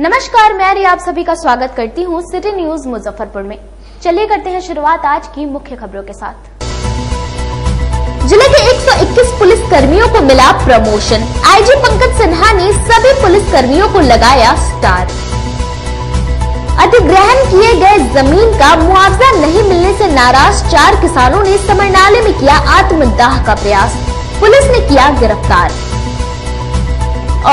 नमस्कार, मैं रिया आप सभी का स्वागत करती हूँ सिटी न्यूज मुजफ्फरपुर में। चलिए करते हैं शुरुआत आज की मुख्य खबरों के साथ। जिले के 121 पुलिस कर्मियों को मिला प्रमोशन। आईजी पंकज सिन्हा ने सभी पुलिस कर्मियों को लगाया स्टार। अधिग्रहण किए गए जमीन का मुआवजा नहीं मिलने से नाराज 4 किसानों ने समरनाले में किया आत्मदाह का प्रयास, पुलिस ने किया गिरफ्तार।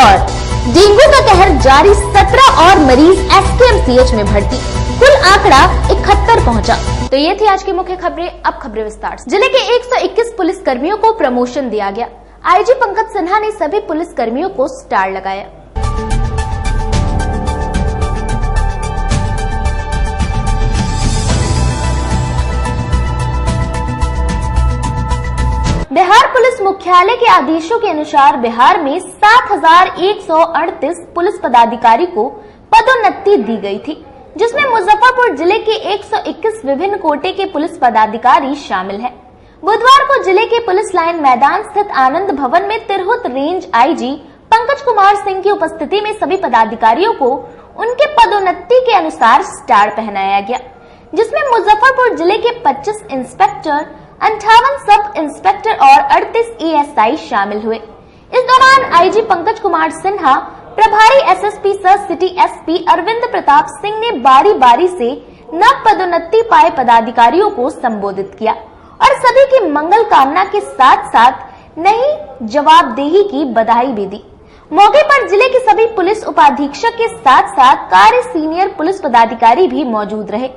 और डेंगू का कहर जारी, 17 और मरीज एसकेएमसीएच में भर्ती, कुल आंकड़ा 71 पहुंचा। तो ये थी आज की मुख्य खबरें। अब खबरें विस्तार से। जिले के 121 पुलिस कर्मियों को प्रमोशन दिया गया। आईजी पंकज सिन्हा ने सभी पुलिस कर्मियों को स्टार लगाया। बिहार पुलिस मुख्यालय के आदेशों के अनुसार बिहार में 7,138 पुलिस पदाधिकारी को पदोन्नति दी गई थी, जिसमें मुजफ्फरपुर जिले के 121 विभिन्न कोटे के पुलिस पदाधिकारी शामिल हैं। बुधवार को जिले के पुलिस लाइन मैदान स्थित आनंद भवन में तिरहुत रेंज आईजी पंकज कुमार सिंह की उपस्थिति में सभी पदाधिकारियों को उनके पदोन्नति के अनुसार स्टार पहनाया गया, जिसमें मुजफ्फरपुर जिले के 25 इंस्पेक्टर, 58 सब इंस्पेक्टर और 38 एएसआई शामिल हुए। इस दौरान आईजी पंकज कुमार सिन्हा, प्रभारी एसएसपी सह सिटी एसपी अरविंद प्रताप सिंह ने बारी बारी से नव पदोन्नति पाए पदाधिकारियों को संबोधित किया और सभी की मंगल कामना के साथ साथ नई जवाबदेही की बधाई भी दी। मौके पर जिले के सभी पुलिस उपाधीक्षक के साथ साथ कार्य सीनियर पुलिस पदाधिकारी भी मौजूद रहे।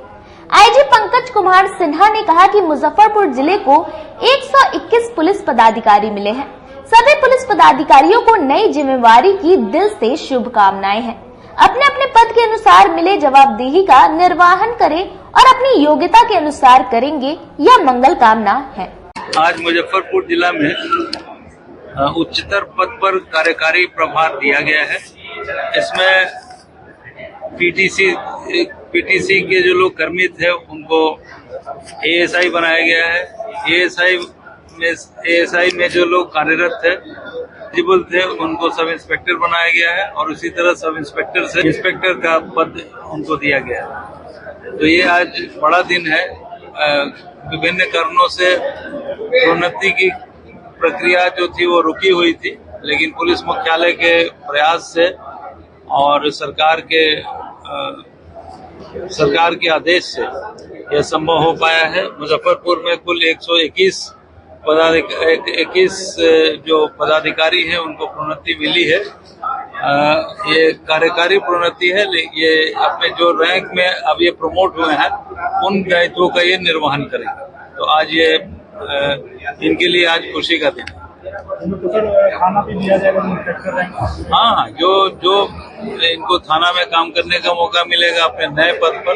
आईजी पंकज कुमार सिन्हा ने कहा कि मुजफ्फरपुर जिले को 121 पुलिस पदाधिकारी मिले हैं। सभी पुलिस पदाधिकारियों को नई जिम्मेवारी की दिल से शुभकामनाएं हैं। अपने अपने पद के अनुसार मिले जवाबदेही का निर्वहन करें और अपनी योग्यता के अनुसार करेंगे, यह मंगल कामना है। आज मुजफ्फरपुर जिला में उच्चतर पद पर कार्यकारी प्रभार दिया गया है। इसमें पीटीसी के जो लोग कर्मी थे उनको एएसआई बनाया गया है। एएसआई में जो लोग कार्यरत थे, एलिजिबल थे, उनको सब इंस्पेक्टर बनाया गया है और उसी तरह सब इंस्पेक्टर से इंस्पेक्टर का पद उनको दिया गया है। तो ये आज बड़ा दिन है। विभिन्न कारणों से प्रोन्नति की प्रक्रिया जो थी वो रुकी हुई थी, लेकिन पुलिस मुख्यालय के प्रयास से और सरकार के आदेश से यह संभव हो पाया है। मुजफ्फरपुर में कुल 121 जो पदाधिकारी हैं उनको प्रोन्नति मिली है। ये कार्यकारी प्रोन्नति है। ये अपने जो रैंक में अब ये प्रमोट हुए हैं उन दायित्वों का ये निर्वहन करेंगे। तो आज ये इनके लिए आज खुशी का दिन है। थाना भी दिया जाएगा इंस्पेक्टर रैंक। हाँ, जो इनको थाना में काम करने का मौका मिलेगा अपने नए पद पर।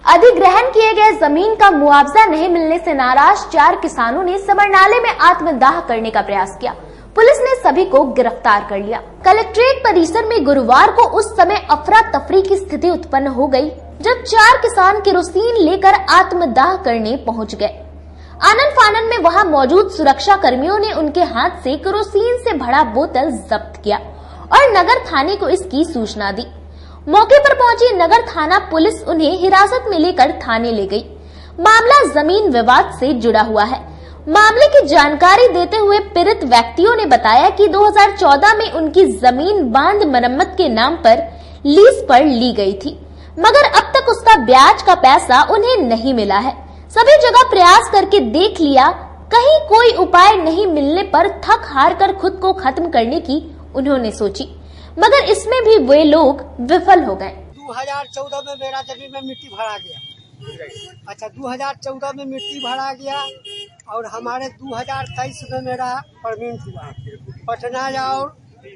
अधिग्रहण किए गए जमीन का मुआवजा नहीं मिलने से नाराज 4 किसानों ने समरनाले में आत्मदाह करने का प्रयास किया। पुलिस ने सभी को गिरफ्तार कर लिया। कलेक्ट्रेट परिसर में गुरुवार को उस समय अफरा तफरी की स्थिति उत्पन्न हो गई जब 4 किसान केरोसिन लेकर आत्मदाह करने पहुँच गए। आनन फानन में वहां मौजूद सुरक्षा कर्मियों ने उनके हाथ से केरोसिन से भरा बोतल जब्त किया और नगर थाने को इसकी सूचना दी। मौके पर पहुंची नगर थाना पुलिस उन्हें हिरासत में लेकर थाने ले गई। मामला जमीन विवाद से जुड़ा हुआ है। मामले की जानकारी देते हुए पीड़ित व्यक्तियों ने बताया कि 2014 में उनकी जमीन बांध मरम्मत के नाम पर लीज पर ली गई थी, मगर अब तक उसका ब्याज का पैसा उन्हें नहीं मिला है। सभी जगह प्रयास करके देख लिया, कहीं कोई उपाय नहीं मिलने पर थक हार कर खुद को खत्म करने की उन्होंने सोची, मगर इसमें भी वे लोग विफल हो गए। 2014 में मेरा जमीन में मिट्टी भरा गया। अच्छा, 2014 में मिट्टी भरा गया और हमारे 2023 में मेरा परमिट हुआ। पटना और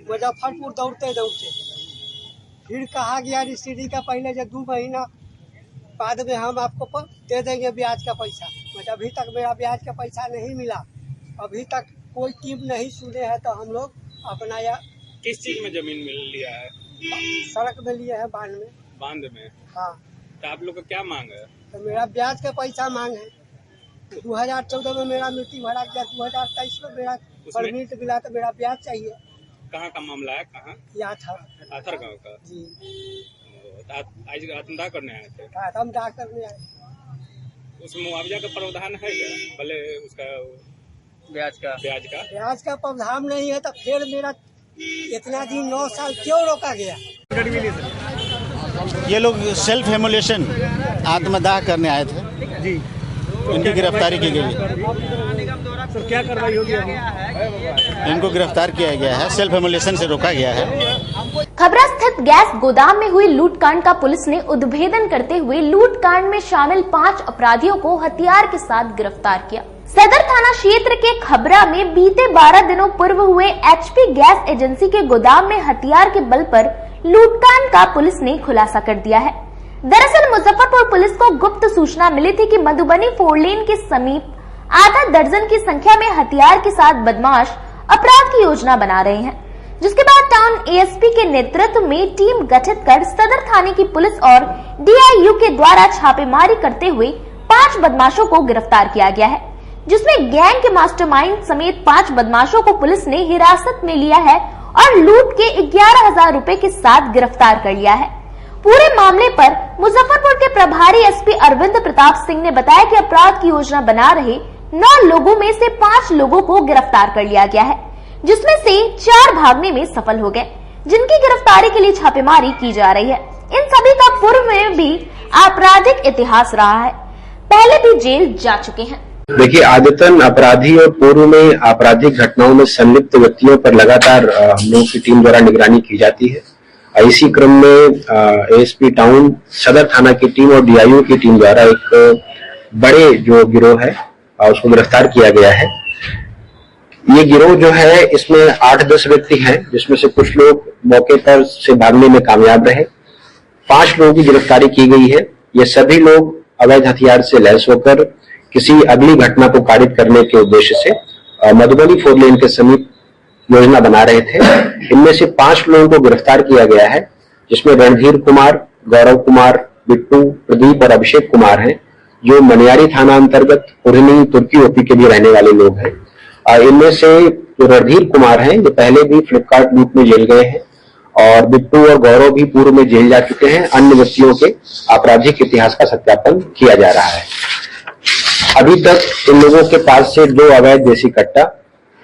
मुजफ्फरपुर दौड़ते फिर कहा गया रजिस्ट्री का पहले जो 2 महीना बाद में हम आपको दे देंगे ब्याज का पैसा। बट अभी तक मेरा ब्याज का पैसा नहीं मिला। अभी तक कोई टीम नहीं सुने हैं। तो हम लोग अपना किस चीज में जमीन मिल लिया है? सड़क में लिए है, बांध में। हाँ। तो आप लोग का क्या मांग है? तो मेरा ब्याज का पैसा मांग है। 2014 में मेरा मिट्टी भरा गया, 2023 में मेरा परमिट मिला तो मेरा ब्याज चाहिए। कहाँ का मामला है? कहाँ? यहाँ था आथर गाँव का जी। आज आत्मदाह करने आए थे। आत्मदाह करने आए। उस मुआवजा का प्रावधान है क्या? भले उसका ब्याज का प्रावधान नहीं है तो फिर मेरा इतना दिन 9 साल क्यों रोका गया? ये लोग सेल्फ एमुलेशन आत्मदाह करने आए थे जी, इनकी गिरफ्तारी की गई है। सर क्या कार्रवाई होगी? इनको गिरफ्तार किया गया है, सेल्फ एमुलेशन से रोका गया है। खबरा स्थित गैस गोदाम में हुई लूटकांड का पुलिस ने उद्भेदन करते हुए लूटकांड में शामिल 5 अपराधियों को हथियार के साथ गिरफ्तार किया। सदर थाना क्षेत्र के खबरा में बीते 12 दिनों पूर्व हुए एचपी गैस एजेंसी के गोदाम में हथियार के बल पर लूटकांड का पुलिस ने खुलासा कर दिया है। दरअसल मुजफ्फरपुर पुलिस को गुप्त सूचना मिली थी कि मधुबनी 4 लेन के समीप आधा दर्जन की संख्या में हथियार के साथ बदमाश अपराध की योजना बना रहे हैं, जिसके बाद टाउन एएसपी के नेतृत्व में टीम गठित कर सदर थाने की पुलिस और डीआईयू के द्वारा छापेमारी करते हुए 5 बदमाशों को गिरफ्तार किया गया है, जिसमें गैंग के मास्टरमाइंड समेत 5 बदमाशों को पुलिस ने हिरासत में लिया है और लूट के 11,000 रुपए के साथ गिरफ्तार कर लिया है। पूरे मामले पर मुजफ्फरपुर के प्रभारी एसपी अरविंद प्रताप सिंह ने बताया कि अपराध की योजना बना रहे 9 लोगों में से 5 लोगों को गिरफ्तार कर लिया गया है, जिसमें से 4 भागने में सफल हो गए, जिनकी गिरफ्तारी के लिए छापेमारी की जा रही है। इन सभी का पूर्व में भी आपराधिक इतिहास रहा है, पहले भी जेल जा चुके हैं। देखिए, आदतन अपराधी और पूर्व में आपराधिक घटनाओं में संलिप्त व्यक्तियों पर लगातार हम लोगों की टीम द्वारा निगरानी की जाती है। इसी क्रम में एएसपी टाउन सदर थाना की टीम और डीआईयू की टीम द्वारा एक बड़े जो गिरोह है उसको गिरफ्तार किया गया है। ये गिरोह जो है इसमें 8-10 व्यक्ति हैं, जिसमें से कुछ लोग मौके पर से भागने में कामयाब रहे। 5 लोगों की गिरफ्तारी की गई है। ये सभी लोग अवैध हथियार से लैस होकर किसी अगली घटना को कारित करने के उद्देश्य से मधुबनी 4 लेन के समीप योजना बना रहे थे। इनमें से 5 लोगों को गिरफ्तार किया गया है, जिसमें रणधीर कुमार, गौरव कुमार, बिट्टू, प्रदीप और अभिषेक कुमार हैं, जो मनियारी थाना अंतर्गत उर्नी तुर्की ओपी के भी रहने वाले लोग हैं। इनमें से जो रणधीर कुमार हैं, ये पहले भी फ्लिपकार्ट लूट में जेल गए हैं और बिट्टू और गौरव भी पूर्व में जेल जा चुके हैं। अन्य व्यक्तियों के आपराधिक इतिहास का सत्यापन किया जा रहा है। अभी तक इन लोगों के पास से 2 अवैध देसी कट्टा,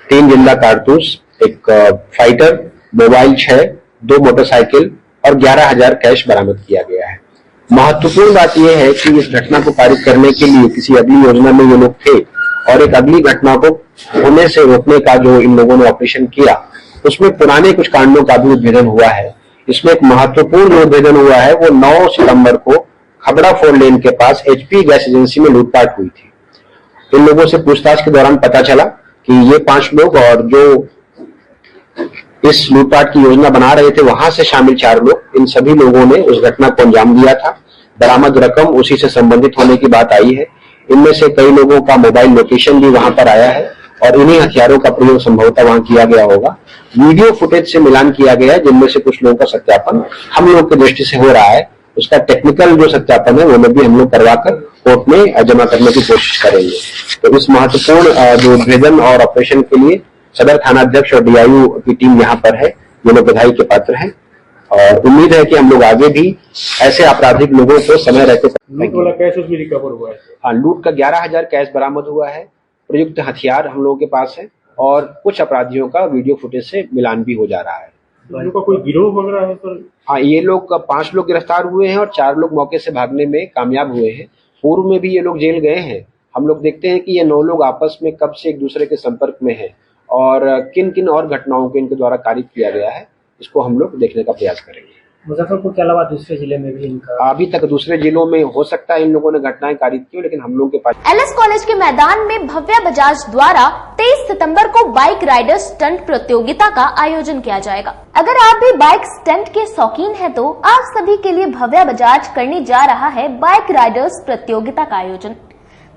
3 जिंदा कारतूस, एक फाइटर, मोबाइल 6, 2 मोटरसाइकिल और 11,000 कैश बरामद किया गया है। महत्वपूर्ण बात यह है कि इस घटना को पारित करने के लिए किसी अगली योजना में ये लोग थे और एक अगली घटना को होने से रोकने का जो इन लोगों ने ऑपरेशन किया, उसमें पुराने कुछ कांडों का भी उद्भेदन हुआ है। इसमें एक महत्वपूर्ण उद्भेदन हुआ है, वो 9 सितंबर को खबड़ा 4 लेन के पास एचपी गैस एजेंसी में लूटपाट हुई थी। इन लोगों से पूछताछ के दौरान पता चला कि ये 5 लोग और जो इस लूटपाट की योजना बना रहे थे वहां से शामिल 4 लोग, इन सभी लोगों ने उस घटना को अंजाम दिया था। बरामद रकम उसी से संबंधित होने की बात आई है। इनमें से कई लोगों का मोबाइल लोकेशन भी वहां पर आया है और इन्हीं हथियारों का प्रयोग संभवतः वहां किया गया होगा। वीडियो फुटेज से मिलान किया गया है, जिनमें से कुछ लोगों का सत्यापन हम लोग की दृष्टि से हो रहा है। उसका टेक्निकल जो सत्यापन है वो भी हम लोग करवाकर कोर्ट में जमा करने की कोशिश करेंगे। तो इस महत्वपूर्ण जो उद्भेदन और ऑपरेशन के लिए सदर थाना अध्यक्ष और डीआईयू की टीम यहाँ पर है, ये लोग बधाई के पात्र हैं और उम्मीद है कि हम लोग आगे भी ऐसे आपराधिक लोगों को समय रहते लूट वाला कैश भी रिकवर हुआ है। हाँ, लूट का 11,000 कैश बरामद हुआ है। प्रयुक्त हथियार हम लोगों के पास है और कुछ अपराधियों का वीडियो फुटेज से मिलान भी हो जा रहा है। का कोई गिरोह वगैरह है सर? हाँ, ये लोग 5 लोग गिरफ्तार हुए हैं और 4 लोग मौके से भागने में कामयाब हुए हैं। पूर्व में भी ये लोग जेल गए हैं। हम लोग देखते हैं कि ये 9 लोग आपस में कब से एक दूसरे के संपर्क में हैं और किन किन और घटनाओं को इनके द्वारा कारित किया गया है, इसको हम लोग देखने का प्रयास करेंगे। मुजफ्फरपुर के अलावा दूसरे जिले में भी इनका अभी तक दूसरे जिलों में हो सकता है इन लोगों ने घटनाएं कारित की, लेकिन हम लोगों के पास एलएस कॉलेज के मैदान में भव्या बजाज द्वारा 23 सितंबर को बाइक राइडर स्टंट प्रतियोगिता का आयोजन किया जाएगा। अगर आप भी बाइक स्टंट के शौकीन हैं तो आप सभी के लिए भव्या बजाज करने जा रहा है बाइक राइडर्स प्रतियोगिता का आयोजन।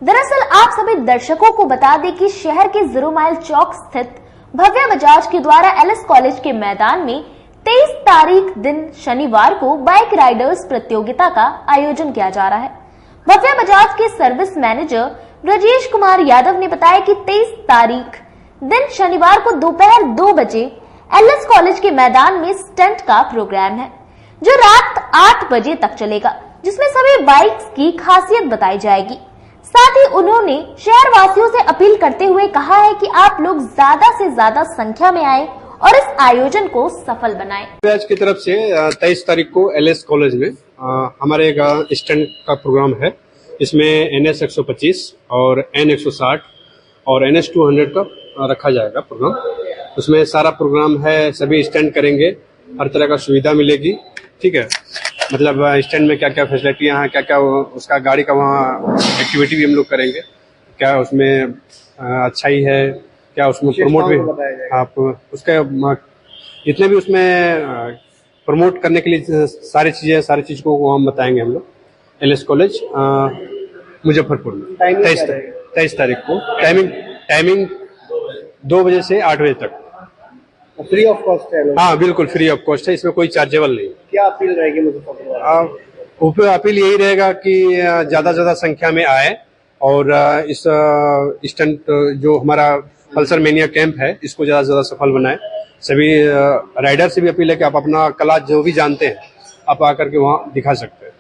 दरअसल आप सभी दर्शकों को बता दें कि शहर के 0 माइल चौक स्थित भव्या बजाज के द्वारा एलएस कॉलेज के मैदान में 23 तारीख दिन शनिवार को बाइक राइडर्स प्रतियोगिता का आयोजन किया जा रहा है। भव्या बजाज के सर्विस मैनेजर ब्रजेश कुमार यादव ने बताया कि 23 तारीख दिन शनिवार को दोपहर 2 बजे एलएस कॉलेज के मैदान में स्टंट का प्रोग्राम है। जो रात 8 बजे तक चलेगा, जिसमें सभी बाइक्स की खासियत बताई जाएगी। साथ ही उन्होंने शहर वासियों से अपील करते हुए कहा है कि आप लोग ज्यादा से ज्यादा संख्या में आए और इस आयोजन को सफल बनाएं। बैच की तरफ से 23 तारीख को LS कॉलेज में हमारे एक स्टैंड का प्रोग्राम है। इसमें NS 125 और N 160 और NS 200 का रखा जाएगा प्रोग्राम। उसमें सारा प्रोग्राम है, सभी स्टैंड करेंगे, हर तरह का सुविधा मिलेगी। ठीक है, मतलब स्टैंड में क्या क्या फैसिलिटियां हैं, क्या क्या उसका गाड़ी का वहाँ एक्टिविटी भी हम लोग करेंगे, क्या उसमें अच्छाई है, क्या उसमें प्रमोट भी आप उसके जितने भी उसमें प्रमोट करने के लिए सारी चीज को हम बताएंगे। हम लोग LS कॉलेज मुजफ्फरपुर में 23 तारीख को टाइमिंग 2 बजे से 8 बजे तक। फ्री ऑफ कॉस्ट है? हाँ बिल्कुल फ्री ऑफ कॉस्ट है, इसमें कोई चार्जेबल नहीं। क्या अपील रहेगी मुझे? अपील यही रहेगा कि ज्यादा संख्या में आए और इस स्टंट जो हमारा पल्सर मेनिया कैंप है इसको ज्यादा से ज्यादा सफल बनाए। सभी राइडर से भी अपील है कि आप अपना कला जो भी जानते हैं आप आकर के वहाँ दिखा सकते हैं।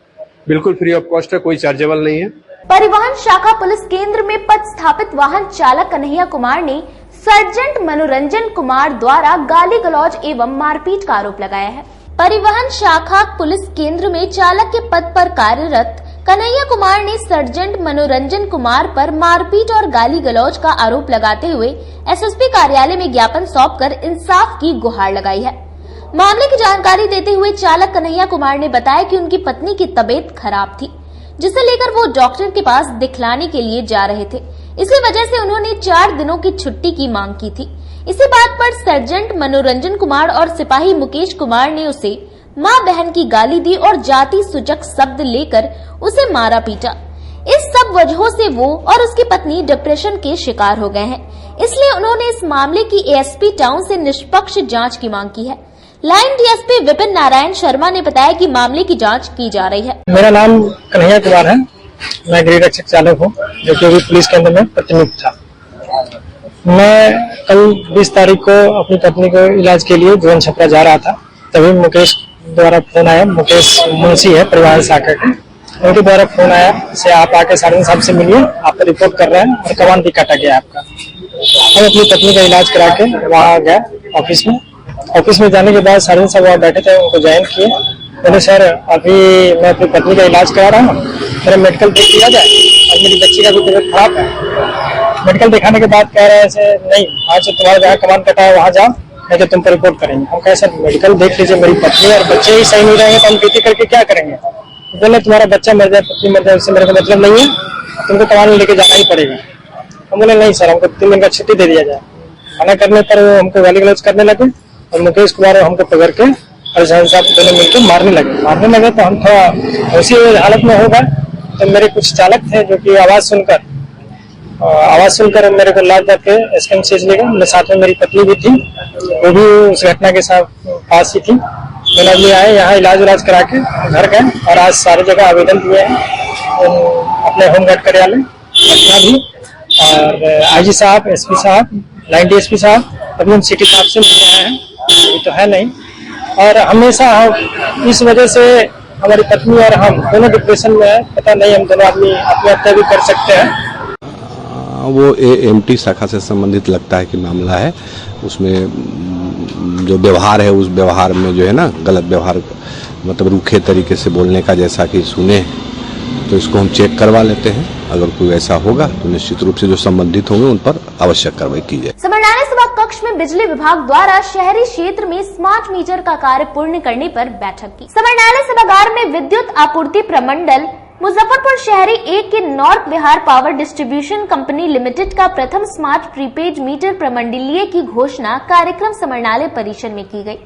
बिल्कुल फ्री ऑफ कॉस्ट है, कोई चार्जेबल नहीं है। परिवहन शाखा पुलिस केंद्र में पदस्थापित वाहन चालक कन्हैया कुमार ने सर्जेंट मनोरंजन कुमार द्वारा गाली गलौज एवं मारपीट का आरोप लगाया है। परिवहन शाखा पुलिस केंद्र में चालक के पद पर कार्यरत कन्हैया कुमार ने सर्जेंट मनोरंजन कुमार पर मारपीट और गाली गलौज का आरोप लगाते हुए SSP कार्यालय में ज्ञापन सौंपकर इंसाफ की गुहार लगाई है। मामले की जानकारी देते हुए चालक कन्हैया कुमार ने बताया कि उनकी पत्नी की तबीयत खराब थी, जिसे लेकर वो डॉक्टर के पास दिखलाने के लिए जा रहे थे। इसी वजह से उन्होंने 4 दिनों की छुट्टी की मांग की थी। इसी बात पर सर्जेंट मनोरंजन कुमार और सिपाही मुकेश कुमार ने उसे मां बहन की गाली दी और जाति सूचक शब्द लेकर उसे मारा पीटा। इस सब वजहों से वो और उसकी पत्नी डिप्रेशन के शिकार हो गए हैं, इसलिए उन्होंने इस मामले की ASP टाउन से निष्पक्ष जांच की मांग की है। लाइन DSP विपिन नारायण शर्मा ने बताया कि मामले की जांच की जा रही है। मेरा नाम कन्हैया कुमार है, मैं गृह रक्षक चालक हूँ जो कि अभी पुलिस केंद्र में प्रतिनियुक्त था। मैं कल 20 तारीख को अपनी पत्नी को इलाज के लिए भुवन छपरा जा रहा था, तभी मुकेश द्वारा फोन आया। मुकेश मुंशी है परिवहन शाखा के, उनके द्वारा फोन आया से आप आके सार्जन साहब से मिलिए, आपको रिपोर्ट कर रहे हैं और कमान भी काटा गया आपका। हम अपनी पत्नी का इलाज करा के वहाँ गए ऑफिस में जाने के बाद सार्जन साहब वहाँ बैठे थे, उनको ज्वाइन किए। बोले सर अभी मैं अपनी पत्नी का इलाज करा रहा हूँ, मेरा मेडिकल देख लिया जाए और मेरी बच्ची का भी तबीयत खराब है। मेडिकल दिखाने के बाद कह रहे हैं नहीं, आज तुम्हारा जहाँ कमान कटा है वहाँ जाओ, नहीं तो तुम पर रिपोर्ट करेंगे। हम कहे सर मेडिकल देख लीजिए, मेरी पत्नी और बच्चे ही सही नहीं रहेंगे तो हम ड्यूटी करके क्या करेंगे। बोले तुम्हारा बच्चा मर जाए, पत्नी मर जाए, उससे मेरे को मतलब नहीं है, तुमको कमान लेके जाना ही पड़ेगा। हम बोले नहीं सर, हमको 3 दिन का छुट्टी दे दिया जाए। मना करने पर वो हमको गाली गलौज करने लगे और मुकेश कुमार हमको पकड़ के और साहब दोनों मिलकर मारने लगे। तो हम थोड़ा उसी हालत में हो गए। तो मेरे कुछ चालक थे जो कि आवाज सुनकर मेरे को लाद करके SKM ले गए। मेरे साथ में मेरी पत्नी भी थी, वो भी उस घटना के साथ पास ही थी। दोनों आदमी आए, यहाँ इलाज करा के घर गए और आज सारी जगह आवेदन दिए हैं अपने होमगार्ड कार्यालय पटना भी, और IG साहब, SP साहब, लाइन DSP साहब, अभी हम सिटी साहब से मिलने आए हैं, अभी तो है नहीं। और हमेशा हम इस वजह से हमारी पत्नी और हम दोनों डिप्रेशन में है, पता नहीं हम दोनों आदमी आत्महत्या भी कर सकते हैं। वो AMT शाखा से संबंधित लगता है कि मामला है। उसमें जो व्यवहार है उस व्यवहार में जो है ना गलत व्यवहार, मतलब रूखे तरीके से बोलने का जैसा कि सुने, तो इसको हम चेक करवा लेते हैं। अगर कोई ऐसा होगा तो निश्चित रूप से जो संबंधित होंगे उन पर आवश्यक कार्रवाई की जाए। समरनाला सभा कक्ष में बिजली विभाग द्वारा शहरी क्षेत्र में स्मार्ट मीटर का कार्य पूर्ण करने पर बैठक की। समरनाला सभागार में विद्युत आपूर्ति प्रमंडल मुजफ्फरपुर शहरी 1 के north Bihar power distribution company limited का प्रथम स्मार्ट प्रीपेड मीटर प्रमंडलीय की घोषणा कार्यक्रम समरनाला परिसर में की गई,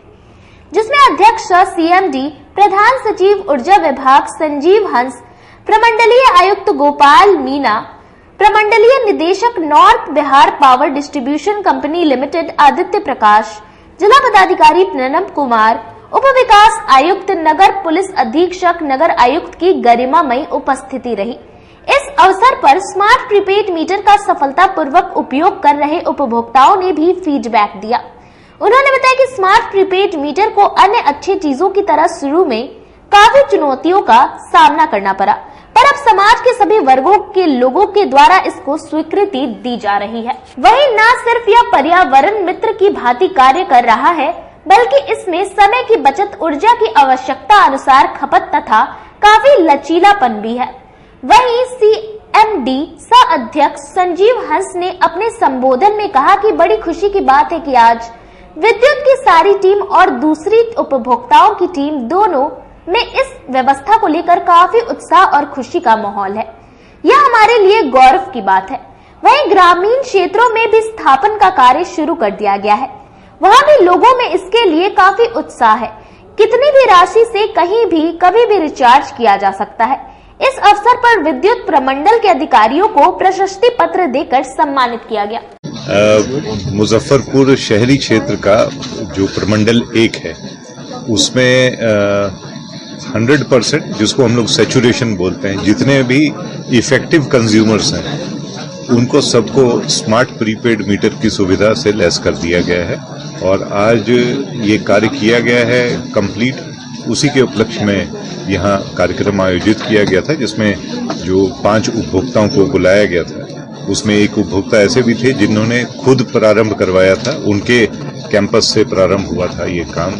जिसमें अध्यक्ष CMD, प्रधान सचिव ऊर्जा विभाग संजीव हंस, प्रमंडलीय आयुक्त गोपाल मीना, प्रमंडलीय निदेशक North Bihar power distribution company limited Aditya Prakash, जिला पदाधिकारी प्रणब कुमार, उप विकास आयुक्त, नगर पुलिस अधीक्षक, नगर आयुक्त की गरिमामयी उपस्थिति रही। इस अवसर पर स्मार्ट प्रीपेड मीटर का सफलतापूर्वक उपयोग कर रहे उपभोक्ताओं ने भी फीडबैक दिया। उन्होंने बताया कि स्मार्ट प्रीपेड मीटर को अन्य अच्छी चीजों की तरह शुरू में काफी चुनौतियों का सामना करना पड़ा, पर अब समाज के सभी वर्गों के लोगों के द्वारा इसको स्वीकृति दी जा रही है। वहीं न सिर्फ यह पर्यावरण मित्र की भांति कार्य कर रहा है, बल्कि इसमें समय की बचत, ऊर्जा की आवश्यकता अनुसार खपत तथा काफी लचीलापन भी है। वहीं CMD सह अध्यक्ष संजीव हंस ने अपने संबोधन में कहा कि बड़ी खुशी की बात है कि आज विद्युत की सारी टीम और दूसरी उपभोक्ताओं की टीम दोनों में इस व्यवस्था को लेकर काफी उत्साह और खुशी का माहौल है। यह हमारे लिए गौरव की बात है। वहीं ग्रामीण क्षेत्रों में भी स्थापन का कार्य शुरू कर दिया गया है, वहां भी लोगों में इसके लिए काफी उत्साह है। कितनी भी राशि से कहीं भी कभी भी रिचार्ज किया जा सकता है। इस अवसर पर विद्युत प्रमंडल के अधिकारियों को प्रशस्ति पत्र देकर सम्मानित किया गया। मुजफ्फरपुर शहरी क्षेत्र का जो प्रमंडल 1 है उसमें 100% जिसको हम लोग सैचुरेशन बोलते हैं, जितने भी इफेक्टिव कंज्यूमर्स हैं उनको सबको स्मार्ट प्रीपेड मीटर की सुविधा से लैस कर दिया गया है और आज ये कार्य किया गया है कंप्लीट। उसी के उपलक्ष्य में यहाँ कार्यक्रम आयोजित किया गया था जिसमें जो 5 उपभोक्ताओं को बुलाया गया था उसमें एक उपभोक्ता ऐसे भी थे जिन्होंने खुद प्रारंभ करवाया था। उनके कैंपस से प्रारंभ हुआ था ये काम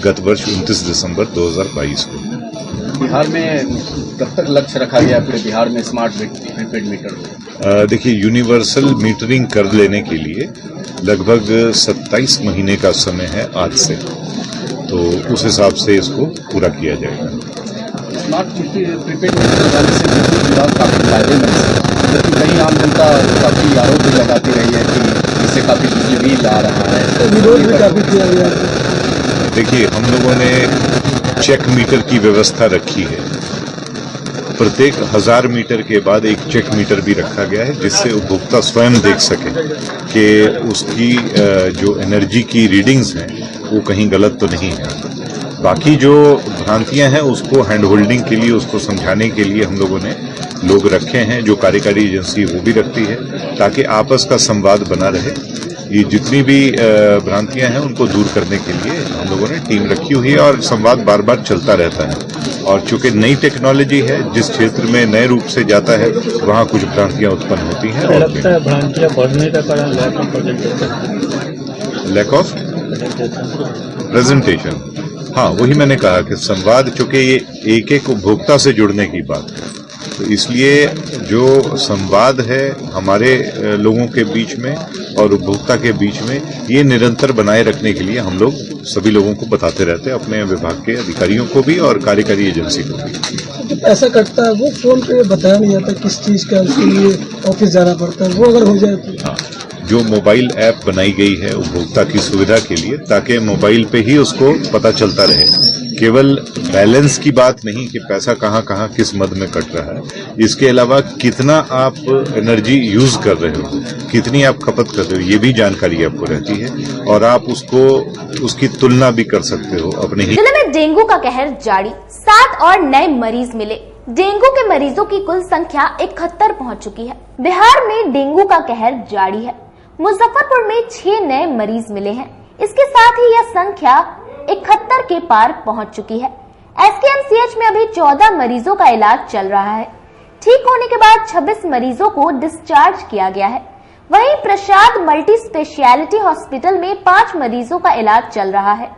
गत वर्ष 29 दिसंबर 2022 को। बिहार में कब तक लक्ष्य रखा गया पूरे बिहार में स्मार्ट प्रीपेड मीटर? देखिए, यूनिवर्सल मीटरिंग कर लेने के लिए लगभग 27 महीने का समय है आज से, तो उस हिसाब से इसको पूरा किया जाएगा। स्मार्ट प्रीपेड मीटर लगाने से बिजली विभाग काफी फायदेमंद है, लेकिन कई आम जनता काफी आरोप भी लगाती रही है कि इससे काफी बिजली बिल आ रहा है, तो विरोध भी काफी किया गया है। देखिए, हम लोगों ने चेक मीटर की व्यवस्था रखी है। प्रत्येक 1000 मीटर के बाद एक चेक मीटर भी रखा गया है जिससे उपभोक्ता स्वयं देख सके कि उसकी जो एनर्जी की रीडिंग्स हैं वो कहीं गलत तो नहीं है। बाकी जो भ्रांतियां हैं उसको हैंड होल्डिंग के लिए, उसको समझाने के लिए हम लोगों ने लोग रखे हैं, जो कार्यकारी एजेंसी वो भी रखती है ताकि आपस का संवाद बना रहे। ये जितनी भी भ्रांतियां हैं उनको दूर करने के लिए हम लोगों ने टीम रखी हुई है और संवाद बार बार चलता रहता है। और चूंकि नई टेक्नोलॉजी है, जिस क्षेत्र में नए रूप से जाता है वहाँ कुछ भ्रांतियां उत्पन्न होती हैं। लगता है भ्रांतियां बढ़ने का कारण लैक ऑफ प्रेजेंटेशन। हाँ, वही मैंने कहा कि संवाद, चूंकि ये एक एक उपभोक्ता से जुड़ने की बात है, तो इसलिए जो संवाद है हमारे लोगों के बीच में और उपभोक्ता के बीच में, ये निरंतर बनाए रखने के लिए हम लोग सभी लोगों को बताते रहते हैं, अपने विभाग के अधिकारियों को भी और कार्यकारी एजेंसी को भी। तो पैसा कटता है वो फोन पे बताया नहीं जाता किस चीज का, उसके लिए ऑफिस जाना पड़ता है, वो अगर हो जाए तो। हाँ, जो मोबाइल ऐप बनाई गई है उपभोक्ता की सुविधा के लिए ताकि मोबाइल पे ही उसको पता चलता रहे, केवल बैलेंस की बात नहीं कि पैसा कहाँ कहाँ किस मद में कट रहा है, इसके अलावा कितना आप एनर्जी यूज कर रहे हो, कितनी आप खपत कर रहे हो, ये भी जानकारी आपको रहती है और आप उसकी तुलना भी कर सकते हो अपने ही। जिले में डेंगू का कहर जारी, 7 और नए मरीज मिले। डेंगू के मरीजों की कुल संख्या 71 पहुंच चुकी है। बिहार में डेंगू का कहर जारी है। मुजफ्फरपुर में 6 नए मरीज मिले हैं। इसके साथ ही यह संख्या 71 के पार पहुंच चुकी है। SKMCH में अभी 14 मरीजों का इलाज चल रहा है। ठीक होने के बाद 26 मरीजों को डिस्चार्ज किया गया है। वहीं प्रसाद मल्टी स्पेशलिटी हॉस्पिटल में 5 मरीजों का इलाज चल रहा है।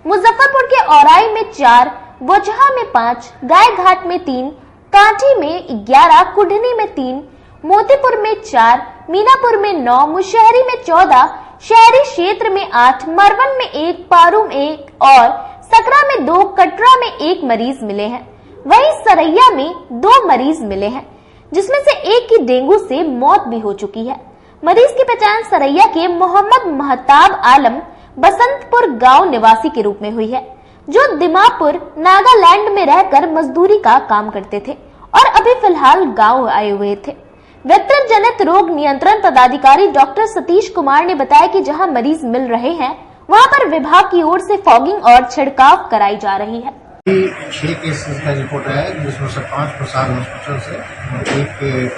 मुजफ्फरपुर के औराई में 4, बोचहा में 5, गाय घाट में 3, कांटी में 11, कुढ़नी में 3, मोतीपुर में 4, मीनापुर में 9, मुशहरी में 14, शहरी क्षेत्र में 8, मरवन में 1, पारू में 1 और सकरा में 2, कटरा में 1 मरीज मिले हैं। वहीं सरैया में 2 मरीज मिले हैं, जिसमें से एक की डेंगू से मौत भी हो चुकी है। मरीज की पहचान सरैया के मोहम्मद महताब आलम बसंतपुर गांव निवासी के रूप में हुई है, जो दिमापुर नागालैंड में रहकर मजदूरी का काम करते थे और अभी फिलहाल गांव आए हुए थे। वेक्टर जनित रोग नियंत्रण पदाधिकारी डॉक्टर सतीश कुमार ने बताया कि जहां मरीज मिल रहे हैं वहां पर विभाग की ओर से फॉगिंग और छिड़काव कराई जा रही है। 6 केसेस का रिपोर्ट है, जिसमें से 5 प्रसाद हॉस्पिटल से और 1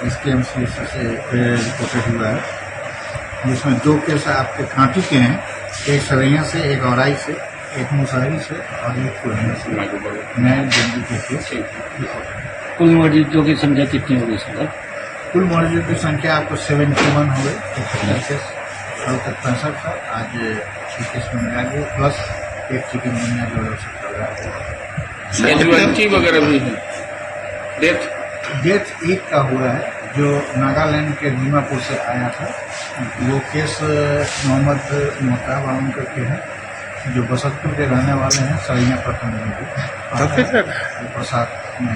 SKMCH से रिपोर्टेड हुआ है, जिसमें 2 केस आपके कांटी के हैं एक सरैया से, एक औराई से, एक मुसहरी से और एक पूर्णिया से नए दिल्ली के केस। कुल मरीजों की संख्या कितनी होगी सर? कुल मरीजों की संख्या आपको 71 हो गई। कल तक 65 था, आज 36 में मिला गया, प्लस एक चिकनगुनिया जो चल रहा है। वगैरह भी है। डेथ एक का हुआ है जो नागालैंड के दीमापुर से आया था। वो केस मोहम्मद मोहताब आलम करके है, जो बसंतपुर के रहने वाले हैं, सरैया प्रखंड में भी प्रसाद में।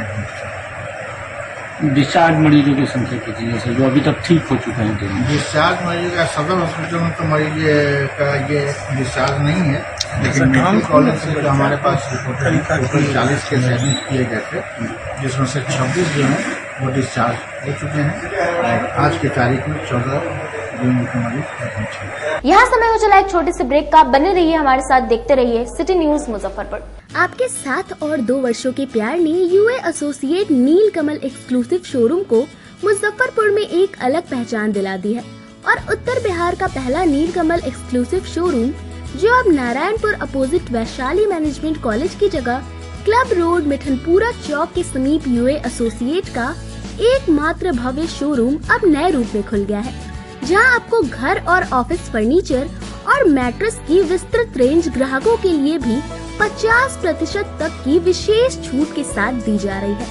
डिस्चार्ज मरीजों की संख्या कितनी है सर, जो अभी तक ठीक हो चुके हैं? डिस्चार्ज मरीज का सदर हॉस्पिटल में तो मरीज का ये डिस्चार्ज नहीं है, लेकिन मेडिकल कॉलेज से जो हमारे पास रिपोर्ट है, टोटल 40 केस एडमिट किए गए थे, जिसमें से 26 जो हैं वो डिस्चार्ज हो चुके हैं और आज की तारीख में 14 जून को मरीज एडमिट हैं। यहाँ समय हो चला एक छोटे से ब्रेक का। बने रहिए हमारे साथ, देखते रहिए सिटी न्यूज मुजफ्फरपुर। आपके 7 और 2 वर्षों के प्यार ने यूए एसोसिएट नीलकमल एक्सक्लूसिव शोरूम को मुजफ्फरपुर में एक अलग पहचान दिला दी है और उत्तर बिहार का पहला नीलकमल एक्सक्लूसिव शोरूम, जो अब Narayanpur opposite Vaishali management college की जगह क्लब रोड मिठनपुरा चौक के समीप यूए एसोसिएट का एकमात्र भव्य शोरूम अब नए रूप में खुल गया है, जहां आपको घर और ऑफिस फर्नीचर और मैट्रेस की विस्तृत रेंज ग्राहकों के लिए भी 50% तक की विशेष छूट के साथ दी जा रही है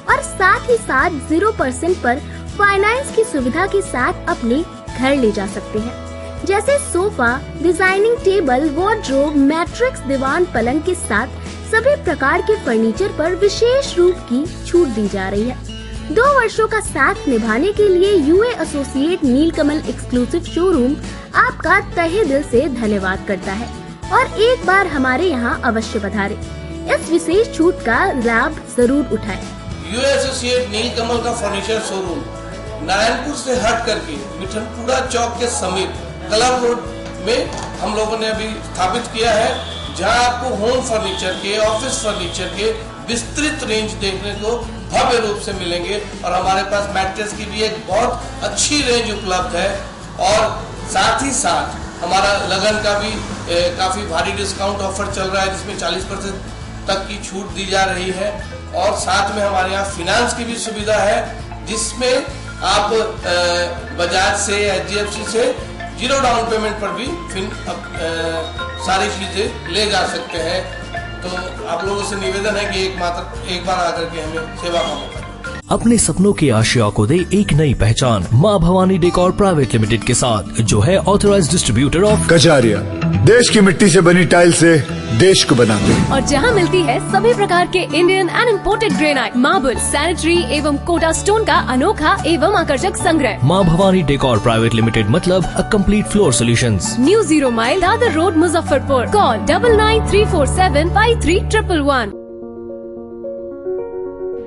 और साथ ही साथ 0% पर फाइनेंस की सुविधा के साथ अपने घर ले जा सकते हैं, जैसे sofa, designing table, wardrobe, mattress, दीवान, पलंग के साथ सभी प्रकार के फर्नीचर पर विशेष रूप की छूट दी जा रही है। 2 वर्षों का साथ निभाने के लिए यूए एसोसिएट नीलकमल एक्सक्लूसिव शोरूम आपका तहे दिल से धन्यवाद करता है और एक बार हमारे यहाँ अवश्य पधारें। इस विशेष छूट का लाभ जरूर उठाएं। यूए एसोसिएट नीलकमल का फर्नीचर शोरूम नारायणपुर से हट करके मिठनपुरा चौक के समीप क्लब रोड में हम लोगों ने अभी स्थापित किया है, जहां आपको होम फर्नीचर के, ऑफिस फर्नीचर के विस्तृत रेंज देखने को भव्य रूप से मिलेंगे और हमारे पास मैट्रेस की भी एक बहुत अच्छी रेंज उपलब्ध है और साथ ही साथ हमारा लगन का भी काफी भारी डिस्काउंट ऑफर चल रहा है, जिसमें 40% तक की छूट दी जा रही है और साथ में हमारे यहाँ फाइनेंस की भी सुविधा है, जिसमें आप बजाज से, HDFC से 0 डाउन पेमेंट पर भी सारी चीजें ले जा सकते हैं। तो आप लोगों से निवेदन है कि एक बार आकर के हमें सेवा का मौका दें। अपने सपनों की आशिया को दे एक नई पहचान माँ भवानी डेकोर प्राइवेट लिमिटेड के साथ, जो है ऑथराइज्ड डिस्ट्रीब्यूटर ऑफ कजारिया। देश की मिट्टी से बनी टाइल से देश को बनाते हैं और जहां मिलती है सभी प्रकार के Indian and imported granite, marble, sanitary एवं कोटा स्टोन का अनोखा एवं आकर्षक संग्रह। माँ भवानी डेकोर प्राइवेट लिमिटेड मतलब a complete floor solutions. New 0 mile Dadar road Muzaffarpur. Call 9934753111।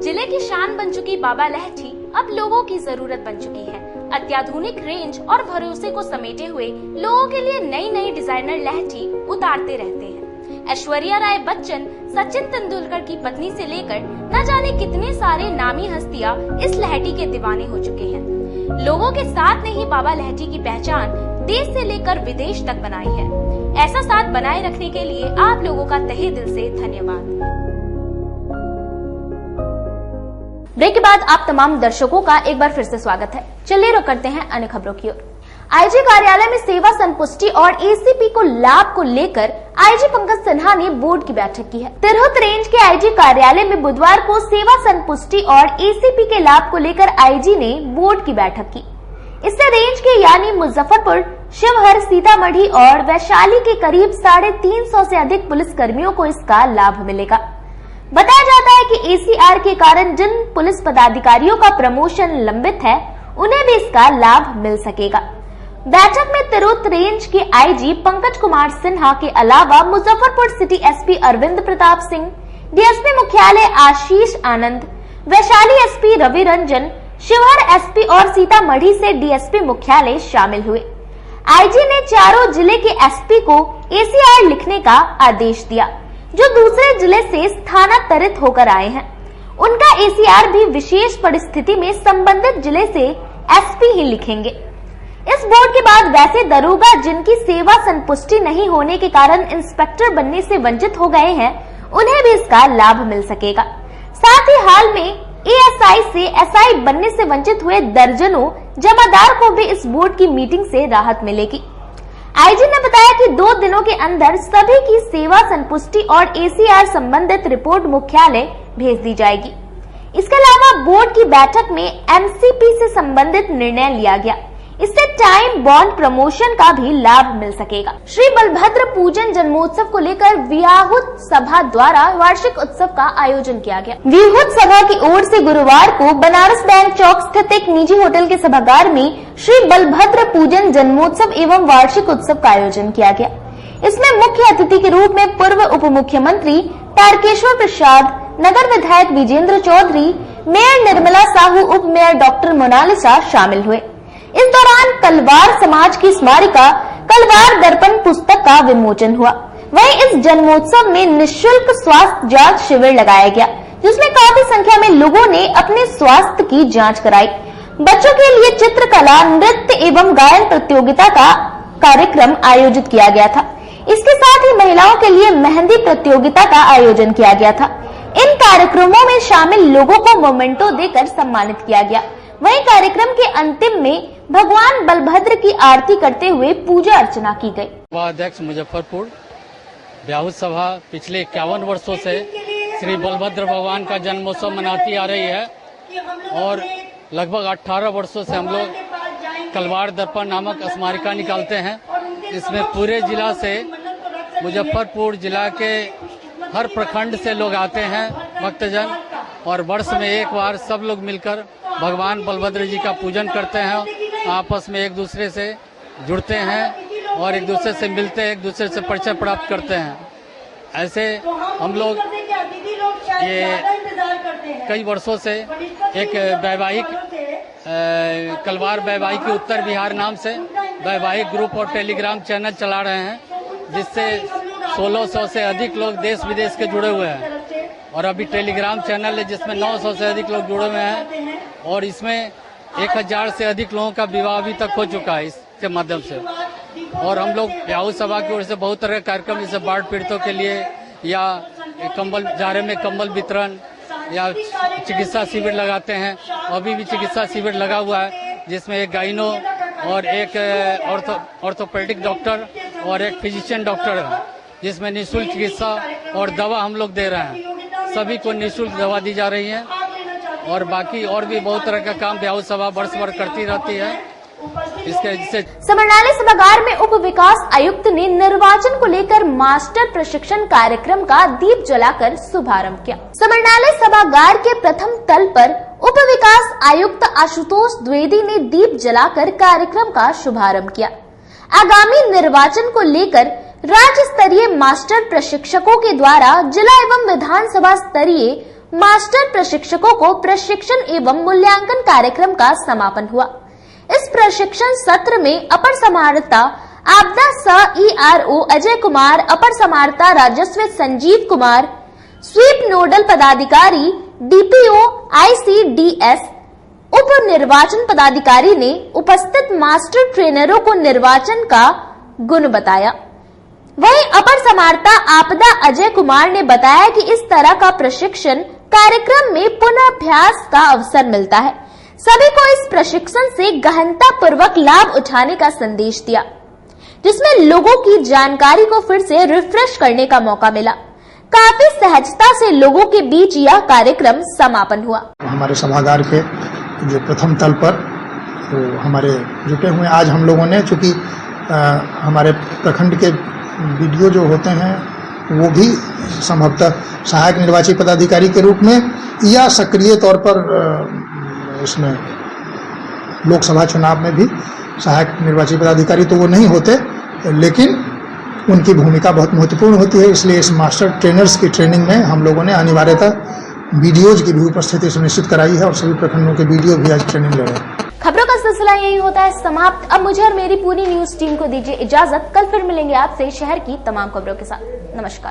जिले की शान बन चुकी बाबा लहठी अब लोगों की जरूरत बन चुकी है। अत्याधुनिक रेंज और भरोसे को समेटे हुए लोगों के लिए नई नई डिजाइनर लहठी उतारते रहते हैं। ऐश्वर्या राय बच्चन, सचिन तेंदुलकर की पत्नी से लेकर न जाने कितने सारे नामी हस्तियां इस लहठी के दीवाने हो चुके हैं। लोगों के साथ ने ही बाबा लहठी की पहचान देश से लेकर विदेश तक बनाई है। ऐसा साथ बनाए रखने के लिए आप लोगों का तहे दिल से धन्यवाद। ब्रेक के बाद आप तमाम दर्शकों का एक बार फिर से स्वागत है। चलिए रुक करते हैं अन्य खबरों की ओर। आईजी कार्यालय में सेवा संपुष्टि और एसीपी को लाभ को लेकर आईजी पंकज सिन्हा ने बोर्ड की बैठक की है। तिरहुत रेंज के आईजी कार्यालय में बुधवार को सेवा संपुष्टि और एसीपी के लाभ को लेकर आईजी ने बोर्ड की बैठक की। इससे रेंज के यानी मुजफ्फरपुर, शिवहर, सीतामढ़ी और वैशाली के करीब 350 से अधिक पुलिस कर्मियों को इसका लाभ मिलेगा। बताया जाता है कि एसीआर के कारण जिन पुलिस पदाधिकारियों का प्रमोशन लंबित है, उन्हें भी इसका लाभ मिल सकेगा। बैठक में तिरहुत रेंज के आईजी पंकज कुमार सिन्हा के अलावा Muzaffarpur city SP Arvind Pratap Singh, DSP मुख्यालय आशीष आनंद, वैशाली एसपी रवि रंजन, शिवहर एसपी और सीतामढ़ी से डीएसपी मुख्यालय शामिल हुए। आईजी ने चारों जिले के एसपी को एसीआर लिखने का आदेश दिया, जो दूसरे जिले से स्थानांतरित होकर आए हैं। उनका एसीआर भी विशेष परिस्थिति में संबंधित जिले से एसपी ही लिखेंगे। इस बोर्ड के बाद वैसे दरोगा जिनकी सेवा संपुष्टि नहीं होने के कारण इंस्पेक्टर बनने से वंचित हो गए हैं, उन्हें भी इसका लाभ मिल सकेगा। साथ ही हाल में एएसआई से एसआई बनने से वंचित हुए दर्जनों जमादार को भी इस बोर्ड की मीटिंग से राहत मिलेगी। आईजी ने बताया कि 2 दिनों के अंदर सभी की सेवा संपुष्टि और एसीआर संबंधित रिपोर्ट मुख्यालय भेज दी जाएगी। इसके अलावा बोर्ड की बैठक में एमसीपी से संबंधित निर्णय लिया गया। इससे टाइम बॉन्ड प्रमोशन का भी लाभ मिल सकेगा। श्री बलभद्र पूजन जन्मोत्सव को लेकर व्याहुत सभा द्वारा वार्षिक उत्सव का आयोजन किया गया। व्याहुत सभा की ओर से गुरुवार को बनारस बैंक चौक स्थित एक निजी होटल के सभागार में श्री बलभद्र पूजन जन्मोत्सव एवं वार्षिक उत्सव का आयोजन किया गया। इसमें मुख्य अतिथि के रूप में पूर्व उप मुख्यमंत्री तारकेश्वर प्रसाद, नगर विधायक विजेंद्र चौधरी, मेयर निर्मला साहू, उप मेयर डॉक्टर मोनालिसा शामिल हुए। इस दौरान कलवार समाज की स्मारिका कलवार दर्पण पुस्तक का विमोचन हुआ। वहीं इस जन्मोत्सव में निःशुल्क स्वास्थ्य जांच शिविर लगाया गया, जिसमें काफी संख्या में लोगों ने अपने स्वास्थ्य की जांच कराई। बच्चों के लिए चित्रकला, नृत्य एवं गायन प्रतियोगिता का कार्यक्रम आयोजित किया गया था। इसके साथ ही महिलाओं के लिए मेहंदी प्रतियोगिता का आयोजन किया गया था। इन कार्यक्रमों में शामिल लोगों को मोमेंटो देकर सम्मानित किया गया। वहीं कार्यक्रम के अंतिम में भगवान बलभद्र की आरती करते हुए पूजा अर्चना की गई। अध्यक्ष मुजफ्फरपुर व्याहुत सभा पिछले 51 वर्षों से श्री बलभद्र भगवान का जन्मोत्सव मनाती आ रही है और लगभग 18 वर्षों से हम लोग कलवार दर्पण नामक स्मारिका निकालते हैं। इसमें पूरे जिला से, मुजफ्फरपुर जिला के हर प्रखंड से लोग आते हैं भक्तजन, और वर्ष में एक बार सब लोग मिलकर भगवान बलभद्र जी का पूजन करते हैं, आपस में एक दूसरे से जुड़ते हैं और एक दूसरे से मिलते हैं, एक दूसरे से परिचय प्राप्त करते हैं। ऐसे हम लोग ये कई वर्षों से एक वैवाहिक कलवार वैवाहिक उत्तर बिहार नाम से वैवाहिक ग्रुप और टेलीग्राम चैनल चला रहे हैं, जिससे 1600 से अधिक लोग देश विदेश के जुड़े हुए हैं। और अभी टेलीग्राम चैनल है जिसमें 900 से अधिक लोग जुड़े हुए हैं और इसमें 1000 से अधिक लोगों का विवाह अभी तक हो चुका है इसके माध्यम से। और हम लोग व्याहुत सभा की ओर से बहुत तरह के कार्यक्रम, जैसे बाढ़ पीड़ितों के लिए या कंबल, जाड़े में कंबल वितरण या चिकित्सा शिविर लगाते हैं। अभी भी चिकित्सा शिविर लगा हुआ है जिसमें एक गाइनो और एक ऑर्थोपेडिक डॉक्टर और एक फिजिशियन डॉक्टर है, जिसमें निःशुल्क चिकित्सा और दवा हम लोग दे रहे हैं। सभी को निःशुल्क दवा दी जा रही है और बाकी और भी बहुत तरह का काम व्याहुत सभा वर्ष भर करती रहती है। इसके समरनाली सभागार में उप विकास आयुक्त ने निर्वाचन को लेकर मास्टर प्रशिक्षण कार्यक्रम का दीप जलाकर शुभारंभ किया। समरनाली सभागार के प्रथम तल पर उप विकास आयुक्त आशुतोष द्विवेदी ने दीप जलाकर कार्यक्रम का शुभारंभ किया। आगामी निर्वाचन को लेकर राज्य स्तरीय मास्टर प्रशिक्षकों के द्वारा जिला एवं विधानसभा स्तरीय मास्टर प्रशिक्षकों को प्रशिक्षण एवं मूल्यांकन कार्यक्रम का समापन हुआ। इस प्रशिक्षण सत्र में अपर समाहर्ता आपदा सह ईआरओ अजय कुमार, अपर समाहर्ता राजस्व संजीव कुमार, स्वीप नोडल पदाधिकारी डीपीओ आईसीडीएस, उप निर्वाचन पदाधिकारी ने उपस्थित मास्टर ट्रेनरों को निर्वाचन का गुण बताया। वहीं अपर समाहर्ता आपदा अजय कुमार ने बताया कि इस तरह का प्रशिक्षण कार्यक्रम में पुनर्अभ्यास का अवसर मिलता है। सभी को इस प्रशिक्षण से गहनता पूर्वक लाभ उठाने का संदेश दिया, जिसमें लोगों की जानकारी को फिर से रिफ्रेश करने का मौका मिला। काफी सहजता से लोगों के बीच यह कार्यक्रम समापन हुआ। हमारे सभागार के जो प्रथम तल पर तो हमारे जुटे हुए आज हम लोगों ने, चूंकि हमारे प्रखंड के वीडियो जो होते हैं वो भी संभवतः सहायक निर्वाची पदाधिकारी के रूप में या सक्रिय तौर पर इसमें लोकसभा चुनाव में भी सहायक निर्वाची पदाधिकारी तो वो नहीं होते, लेकिन उनकी भूमिका बहुत महत्वपूर्ण होती है। इसलिए इस मास्टर ट्रेनर्स की ट्रेनिंग में हम लोगों ने अनिवार्यतः वीडियोज की भी उपस्थिति सुनिश्चित कराई है और सभी प्रखंडों के वीडियो भी आज ट्रेनिंग ले रहे हैं। खबरों का सिलसिला यही होता है समाप्त। अब मुझे और मेरी पूरी न्यूज टीम को दीजिए इजाजत। कल फिर मिलेंगे आपसे शहर की तमाम खबरों के साथ। नमस्कार।